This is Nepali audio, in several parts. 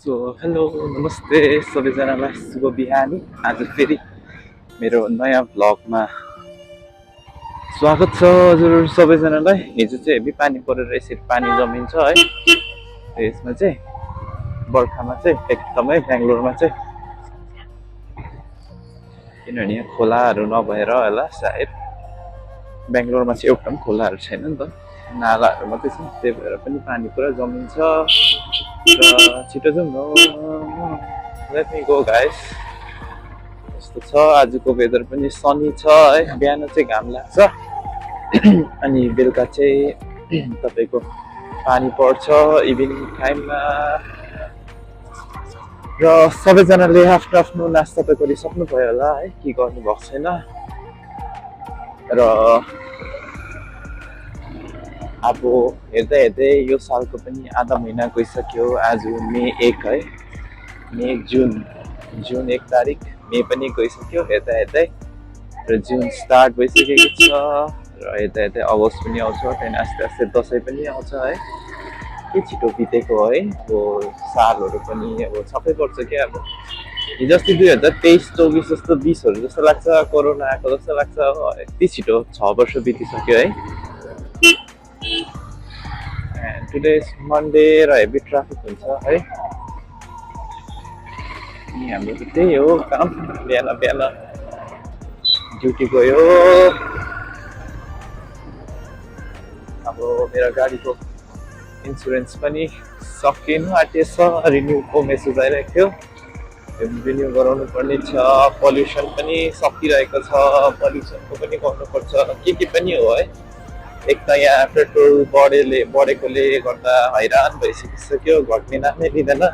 सो हेलो नमस्ते सबैजनालाई शुभ बिहानी। आज फेरि मेरो नयाँ भ्लगमा स्वागत छ हजुर सबैजनालाई। हिजो चाहिँ हेभी पानी परेर यसरी पानी जमिन्छ है। यसमा चाहिँ बर्खामा चाहिँ एकदमै बेङ्गलोरमा चाहिँ, किनभने यहाँ खोलाहरू नभएर होला सायद, बेङ्गलोरमा चाहिँ एउटा पनि खोलाहरू छैन नि त, नालाहरू मात्रै छ। त्यही भएर पनि पानी पुरा जमिन्छ र छिटो जाउँ न। Let me go guys. यस्तो छ आजको वेदर पनि सनी छ है। बिहान चाहिँ घाम लाग्छ अनि बेलुका चाहिँ तपाईँको पानी पर्छ इभिनिङ टाइममा। र सबैजनाले आफ्नो आफ्नो नास्ता त गरिसक्नुभयो होला है, के गर्नुभएको छैन। र अब हेर्दै हेर्दै यो सालको पनि आधा महिना गइसक्यो। आज मे 1 है, मे जुन 1 तारिक, मे पनि गइसक्यो हेर्दा हेर्दै। र जुन स्टार्ट भइसकेको छ र हेर्दा हेर्दै अगस्त पनि आउँछ, त्यहाँदेखि आस्ते आस्ते दसैँ पनि आउँछ है। के छिटो बितेको है। अब सालहरू पनि अब सबै पर्छ क्या। अब हिजो अस्ति 2023-24 जस्तो 20हरू जस्तो लाग्छ, कोरोना आएको जस्तो लाग्छ। यति छिटो 6 वर्ष बितिसक्यो है। टुडे इज मन्डे र हेभी ट्राफिक हुन्छ है। अनि हाम्रो त त्यही हो काम, बिहान बिहान ड्युटी गयो। अब मेरो गाडीको इन्सुरेन्स पनि सकिनु आँटेछ, रिन्युको मेसेज आइरहेको थियो। रिन्यु गराउनु पर्ने छ। पल्युसन पनि सकिरहेको छ, पल्युसनको पनि गर्नुपर्छ, के पनि हो है। एक त यहाँ पेट्रोल बढेकोले गर्दा हैरान भइसकिसक्यो। घट्ने नामै लिँदैन,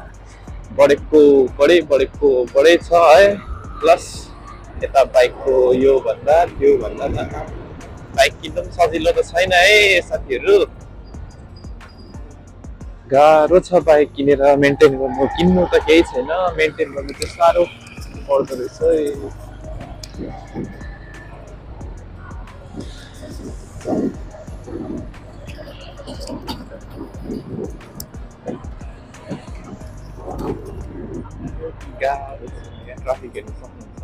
बढेको छ है। प्लस यता बाइकको यो भन्दा त्यो भन्दा न, बाइक किन्नु पनि सजिलो त छैन है साथीहरू। गाह्रो छ बाइक किनेर मेन्टेन गर्नु। किन्नु त केही छैन, मेन्टेन गर्नु चाहिँ साह्रो पर्दो रहेछ है। गाह्रो छ। यहाँ ट्राफिक हेर्नु सक्नुहुन्छ।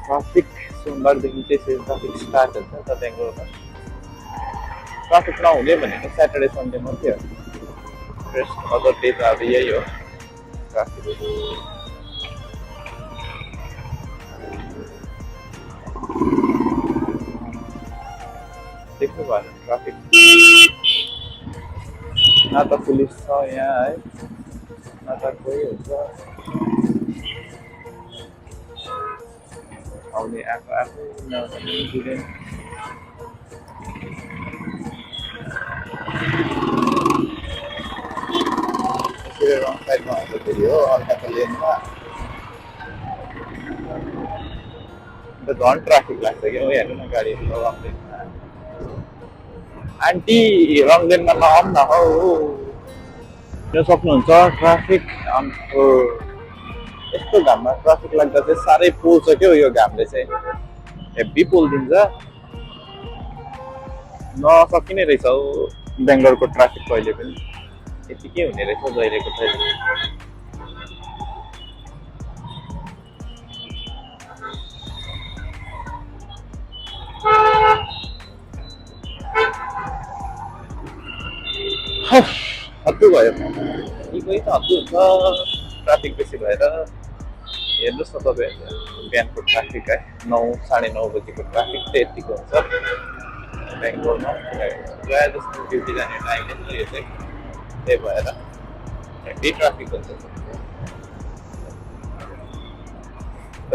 ट्राफिक सोमबारदेखि चाहिँ ट्राफिक स्टार्ट हुन्छ नि त बेङ्गलोरमा। ट्राफिक नहुने भनेको स्याटरडे सन्डे मात्रै हो। रेस्ट अदर डे त अब यही हो ट्राफिक। देख्नु भएन ट्राफिक, न त पुलिस छ यहाँ है, न त कोही हुन्छ। आउने आएको आफै नदिँदैन। यसरी रङ साइडमा आउँदाखेरि हो अर्काको लेनमा त झन् ट्राफिक लाग्छ क्या। हेर्नु न गाडी रङ लेनमा। आन्टी रङ लेनमा नआउनु न हौ। हेर्न सक्नुहुन्छ ट्राफिक। यस्तो घाममा ट्राफिक लाग्दा चाहिँ साह्रै पोल्छ क्या यो घामले चाहिँ, हेभी पोलिदिन्छ। नसकिने रहेछ हौ बेङ्गलोरको ट्राफिक कहिले पनि, यतिकै हुने रहेछ जहिलेको चाहिँ। हत्तु भयो कोही त हत्तु हुन्छ ट्राफिक बेसी भएर। हेर्नुहोस् न तपाईँहरूले बिहानको ट्राफिक है, 9-9:30 बजीको ट्राफिक चाहिँ यतिको हुन्छ बेङ्गलोरमा। प्रायः जस्तो ड्युटी जाने टाइम नै यो चाहिँ, त्यही भएर हेभी ट्राफिक हुन्छ।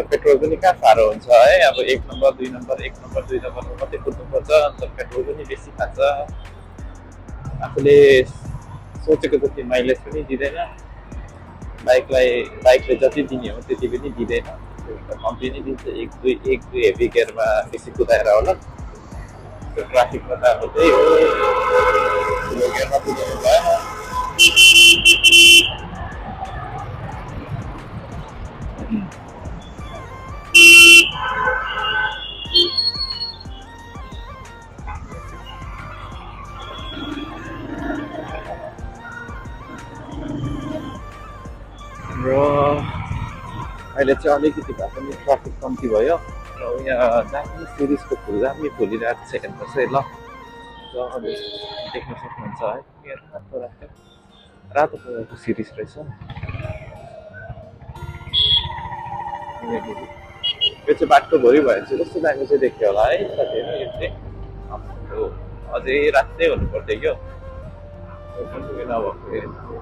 पेट्रोल पनि कहाँ साह्रो हुन्छ है। अब 1 नम्बर 2 नम्बर 1 नम्बर 2 नम्बरमा मात्रै कुद्नुपर्छ, अन्त पेट्रोल पनि बेसी खान्छ। आफूले सोचेको जति माइलेज पनि दिँदैन। बाइकले जति दिने हो त्यति पनि दिँदैन, कम्ती नै दिन्छ। एक दुई हेभी गियरमा बेसी कुदाएर होला। त्यो ट्राफिकमा त अब त्यही हो, ठुलो गियरमा कुदाउनु भएन। अहिले चाहिँ अलिकति भए पनि ट्राफिक कम्ती भयो र यहाँ दामी सिरिजको फुल दामी फुलिरहेको छ हेर्नुहोस् है ल मजाले देख्न सक्नुहुन्छ है यहाँ रातो रातो रातो कलरको सिरिज रहेछ यो चाहिँ बाटोभरि भयो चाहिँ कस्तो दामी चाहिँ देख्यो होला है साथीहरू यो चाहिँ हाम्रो अझै रातै हुनु पर्थ्यो क्या नभएको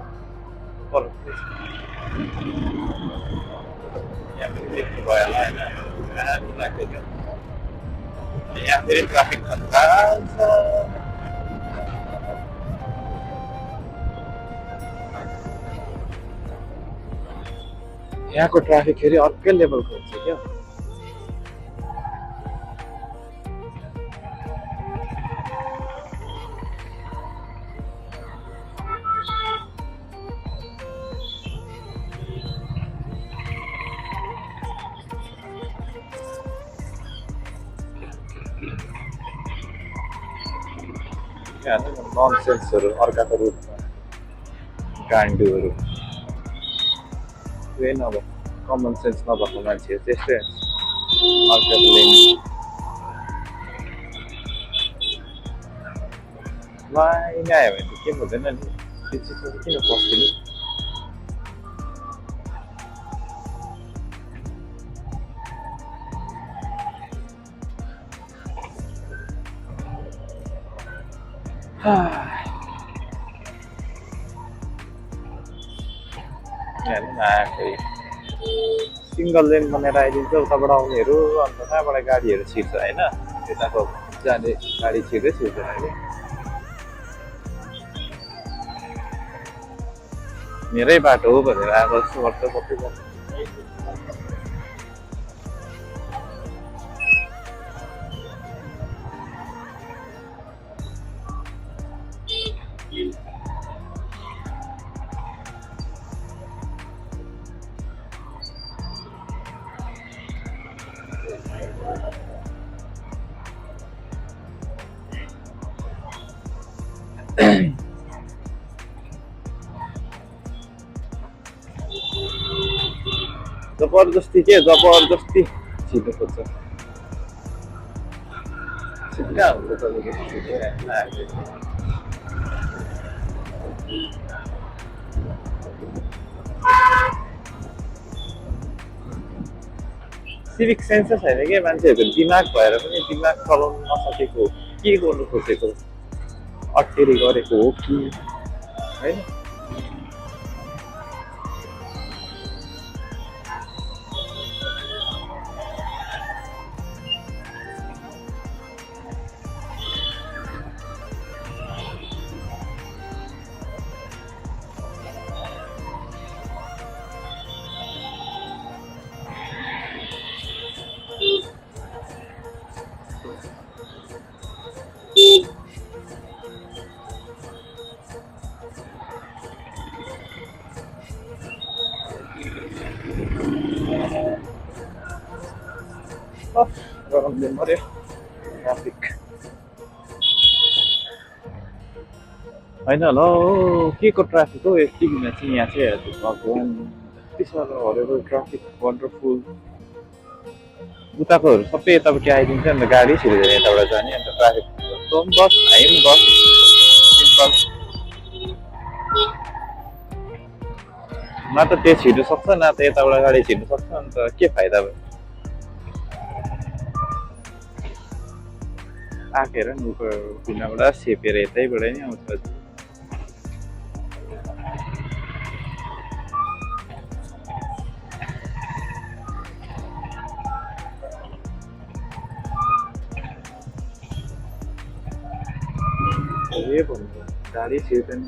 फरक रहेछ यहाँ पनि देख्नु भयो होला होइन राम्रो लाग्यो क्या यहाँ फेरि ट्राफिक खतरा छ यहाँको ट्राफिक फेरि अर्कै लेभलको हुन्छ क्या ननसेन्सहरू अर्काको रूपमा गान्डुहरू त्यही नभए कमन सेन्स नभएको मान्छेहरू त्यस्तै अर्काको लेन लाइन आयो भने त के हुँदैन नि त्यो चिजमा किन पस्दिनु सिङ्गल लेन बनाएर आइदिन्छ उताबाट आउनेहरू अन्त कहाँबाट गाडीहरू छिर्छ होइन यताको जाने गाडी छिर्दै छिर्दैन अहिले मेरै बाटो हो भनेर आएको जस्तो गर्छ सबैजना जबरजस्ती के जबरजस्ती छिर्नु खोज्छ छिट्टा हुन्छ तपाईँको सिभिक सेन्सै छैन क्या मान्छेहरूको दिमाग भएर पनि दिमाग चलाउनु नसकेको के गर्नु खोजेको अटेरी गरेको हो कि होइन गरमले मर्यो ट्राफिक होइन ल के को ट्राफिक हो यति बिना चाहिँ यहाँ चाहिँ भगवान् यति साह्रो हरेबल ट्राफिक वन्डरफुल उताकोहरू सबै यताबाट आइदिन्छ अन्त गाडी छिर्दैन यताबाट जाने अन्त ट्राफिक बस हाइम बस सिम्पल न त त्यो छिर्नु सक्छ न त यताबाट गाडी छिर्नु सक्छ अन्त के फाइदा भयो आकेर नुको पिनाबाट सेपेर यतैबाट नि आउँछ ये भन्नु गाडी छिर्दैन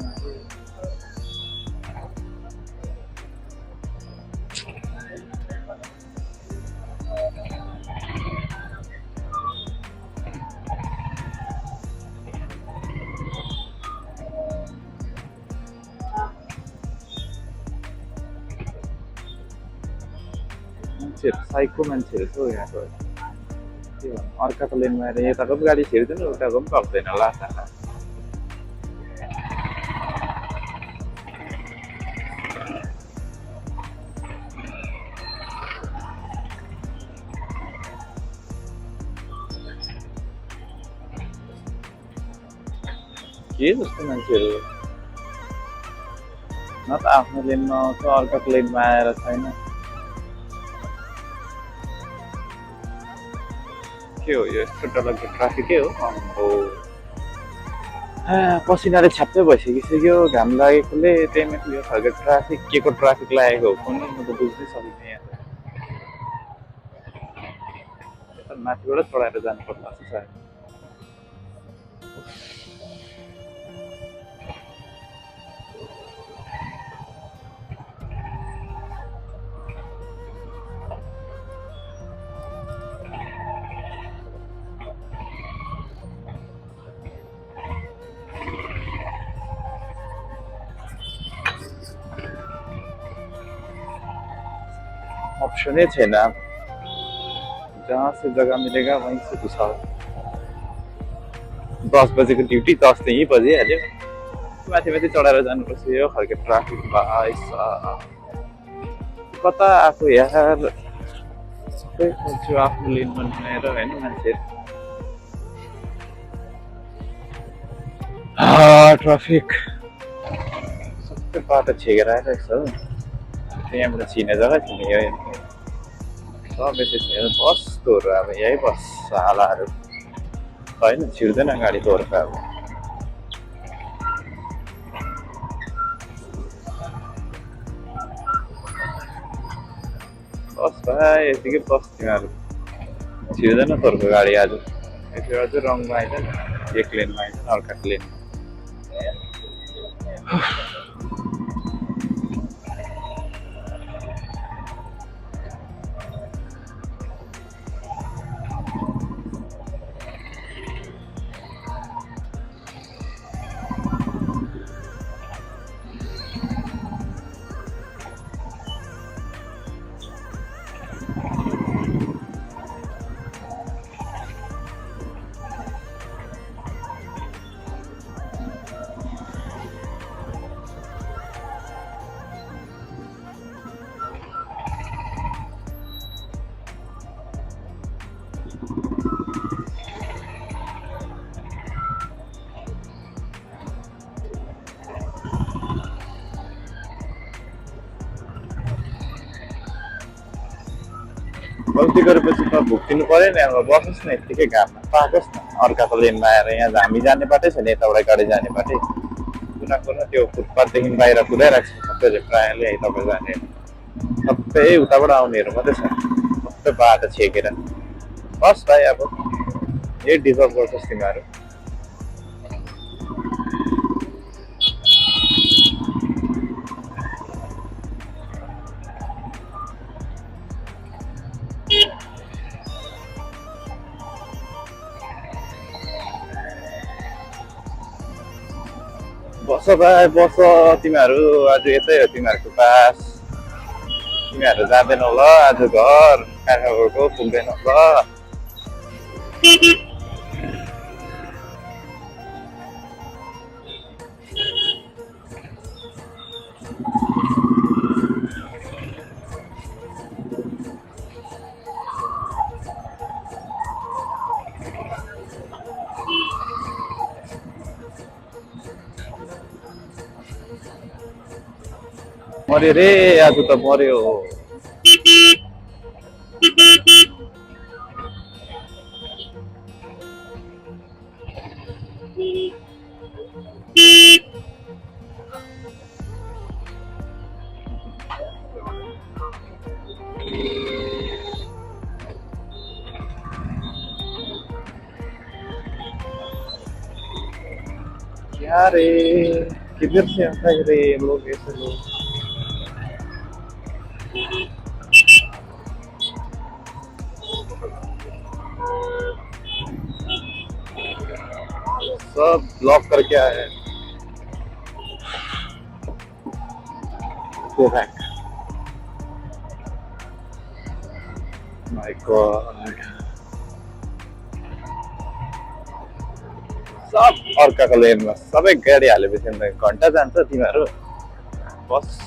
साइको मान्छेहरू छ यहाँको के भन्नु अर्काको लेनमा आएर यताको पनि गाडी छिर्दैन उताको पनि सक्दैन लासा के जस्तो मान्छेहरू न त आफ्नो लेनमा आउँछ अर्काको लेनमा आएर छैन के हो यो यस्तो डरलाग्दो ट्राफिकै हो हो पसिनाले छ्याप्पै भइसकिसक्यो घाम लागेकोले त्यही माथि यो खालको ट्राफिक के को ट्राफिक लागेको हो कुनै म त बुझ्नै सकिनँ यहाँ त माथिबाट चढाएर जानु पर्ला जस्तो छ अप्सनै छैन जहाँ से जगह मिलेगा वहीं से घुसा 10 बजेको ड्युटी 10 त यहीँ बजिहाल्यो माथि माथि चढाएर जानुपर्छ यो खालको ट्राफिक भाइ कता आएको यार सबै खोज्छु आफ्नो लेन बनाएर होइन मान्छेहरू ट्राफिक सबै बाटो छेकेर आइरहेको छ हो यहाँबाट छिर्ने जग्गा छिर्ने यो सब बेसी छिर्ने बसतोहरू अब यहीँ बस हालाहरू होइन छिर्दैन गाडी तोर्छ अब बस भाइ यतिकै बस तिमीहरू छिर्दैन तोर्को गाडी आज यतिबाट चाहिँ रङमा आइदैन एक लेनमा आइदैन अर्काको लेनमा गल्ती गरेपछि त भुक्तिनु पऱ्यो नि अब बसोस् न यत्तिकै घाममा पाकोस् न अर्काको लेनमा आएर यहाँ हामी जाने बाटै छ नि यताबाट गाडी जाने बाटै कुना कुना त्यो फुटपाथदेखि बाहिर कुदाइरहेको छ सबैले प्रायःले है तपाईँ जाने सबै उताबाट आउनेहरू मात्रै छ सबै बाटो छेकेर बस भाइ अब यही डिजर्भ गर्छस् तिमीहरू बस भाइ बस तिमीहरू आज यतै हो तिमीहरूको पास तिमीहरू जाँदैनौ ल आज घर काँखाको पुग्दैनौ ल मर्यो रे आज त मर्यो क्या रे किधर से आता है रे ये लोग ऐसे लोग सब ब्लॉक करके आए हैं गो बैक माय गॉड सब अर्काको लेनमा सबै गाडी हालेपछि घन्टा जान्छ तिमीहरू बस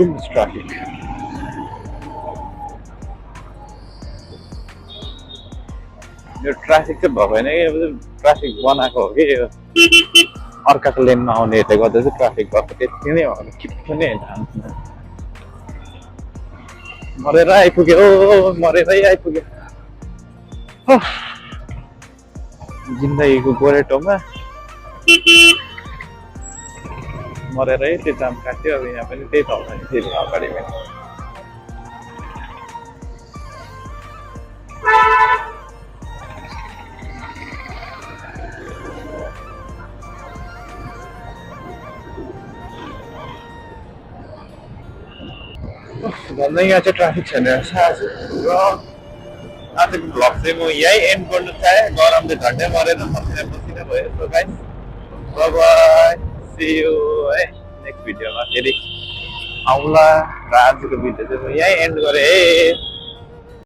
टु मच ट्राफिक यो ट्राफिक चाहिँ भएको होइन कि ट्राफिक बनाएको हो कि यो अर्काको लेनमा आउनेहरूले गर्दा चाहिँ ट्राफिक भएको त्यति नै हो के पनि होइन मरेर आइपुग्यो मरेरै आइपुग्यो जिन्दगीको गोरेटोमा मरेरै त्यो जाम काट्यो अब यहाँ पनि त्यही त होला नि फेरि अगाडि पनि भन्दै यहाँ चाहिँ ट्राफिक छैन रहेछ आज र आजको भ्लग चाहिँ म यही एन्ड गर्नु चाहेँ गरमले झन्डै मरेर पसिना पसिना भयो so guys bye bye C you है नेक्स्ट भिडियोमा फेरि आउँला र आजको भिडियो चाहिँ म यही एन्ड गरेँ